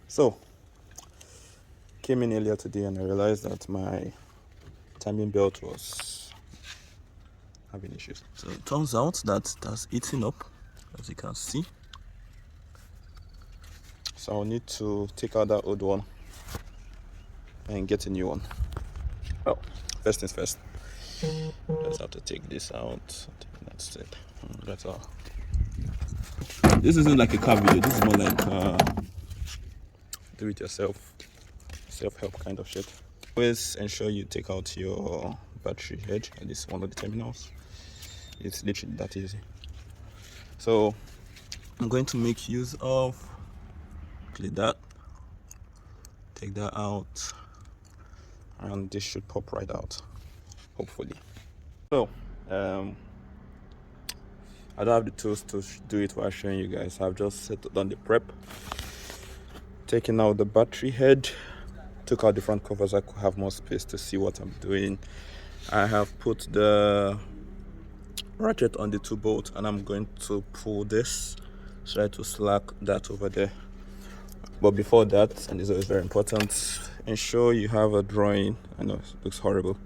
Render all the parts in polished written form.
So, came in earlier today and I realized that my timing belt was having issues. So it turns out that it has eaten up, as you can see. So I'll need to take out that old one and get a new one. Well, first things first. Just have to take this out. That's it. That's all. This isn't like a car video. This is more like do-it-yourself, self-help kind of shit. Always ensure you take out your battery head at this one of the terminals. It's literally that easy. So I'm going to make use of that. Take that out, and this should pop right out, hopefully. So I don't have the tools to do it while showing you guys. I've just settled on the prep, taking out the battery head, took out the front covers. I could have more space to see what I'm doing. I have put the ratchet on the 2 bolts and I'm going to pull this, try to slack that over there. But before that, and this is very important, ensure you have a drawing, I know it looks horrible,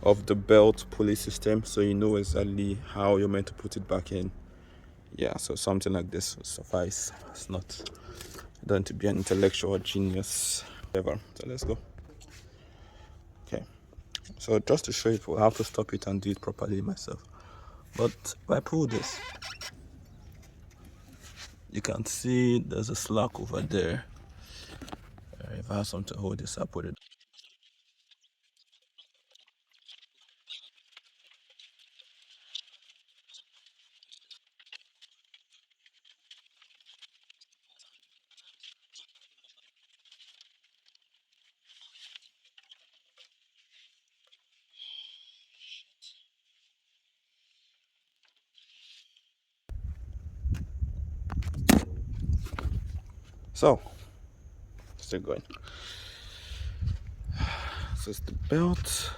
of the belt pulley system so you know exactly how you're meant to put it back in. Yeah, so something like this will suffice. It's not done to be an intellectual genius ever. So let's go. Okay, so just to show you, I'll have to stop it and do it properly myself. But if I pull this, you can see there's a slack over there. If I have something to hold this up with it. So, still going. This is the belt.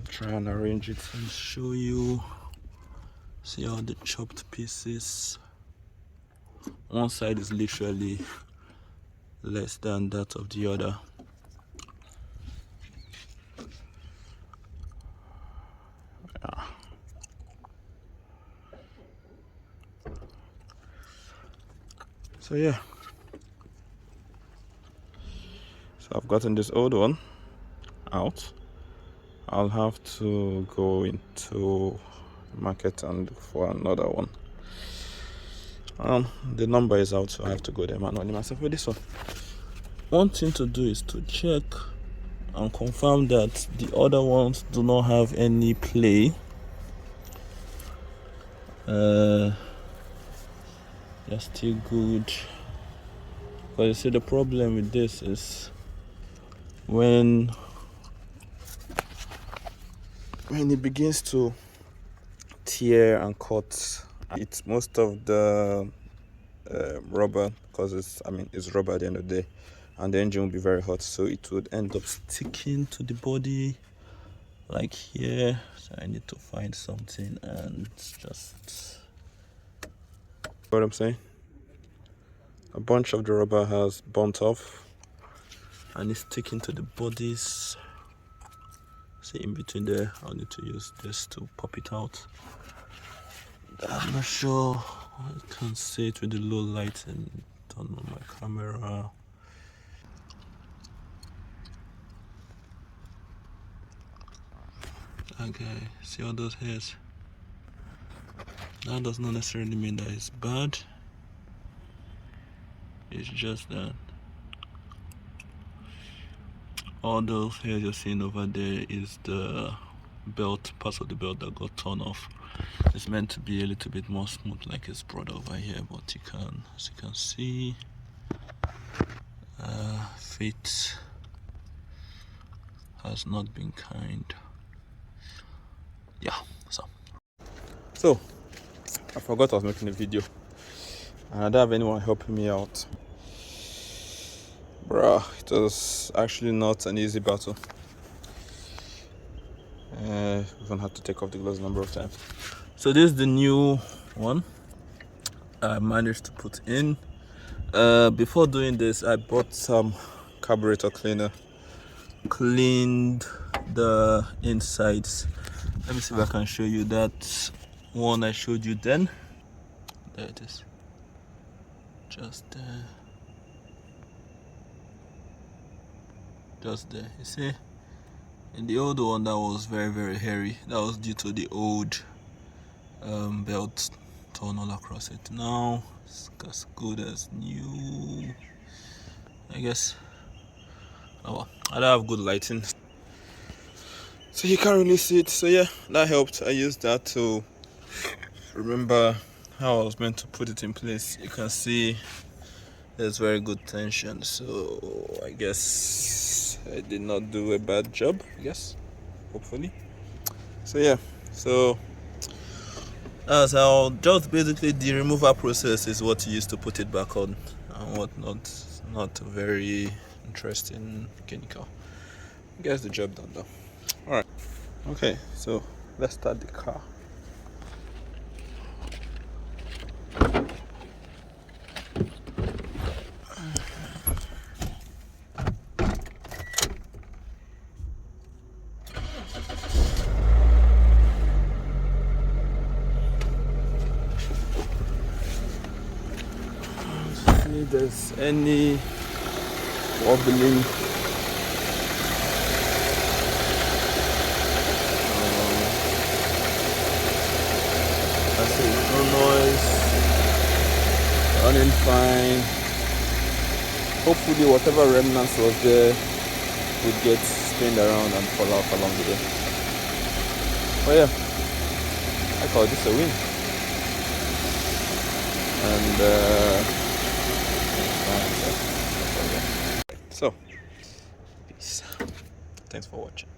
Try and arrange it and show you. See all the chopped pieces. One side is literally less than that of the other. Yeah. So yeah. So I've gotten this old one out. I'll have to go into market and look for another one. The number is out, so I have to go there manually myself with this one. One thing to do is to check and confirm that the other ones do not have any play. They're still good. But you see, the problem with this is when it begins to tear and cut, it's most of the rubber, because it's rubber at the end of the day, and the engine will be very hot, so it would end up sticking to the body like here. So I need to find something and just, what I'm saying, a bunch of the rubber has burnt off and it's sticking to the bodies. See, in between there, I'll need to use this to pop it out. I'm not sure I can see it with the low light and turn on my camera. Okay, see all those hairs? That does not necessarily mean that it's bad. It's just that all those hairs you're seeing over there is the belt, parts of the belt that got torn off. It's meant to be a little bit more smooth like it's brought over here, but you can, as you can see, fate has not been kind. Yeah, so I forgot I was making a video and I don't have anyone helping me out. Bruh, it was actually not an easy battle. Even had to take off the gloves a number of times. So this is the new one. I managed to put in. Before doing this, I bought some carburetor cleaner, cleaned the insides. Let me see if I can show you that one I showed you then. There it is, just there, you see. In the old one, that was very hairy. That was due to the old belt torn all across it. Now it's as good as new, I guess. Oh well, I don't have good lighting, so you can't really see it. So yeah, that helped. I used that to remember how I was meant to put it in place. You can see there's very good tension, so I guess I did not do a bad job, I guess, hopefully. So yeah, so that's how, just basically the removal process is what you used to put it back on and whatnot. Not very interesting mechanical. Gets the job done though. Alright, okay, so let's start the car. See if there's any wobbling. I see no noise, running fine. Hopefully whatever remnants was there would get spined around and fall off along the way. But yeah, I call this a win. And so peace. Thanks for watching.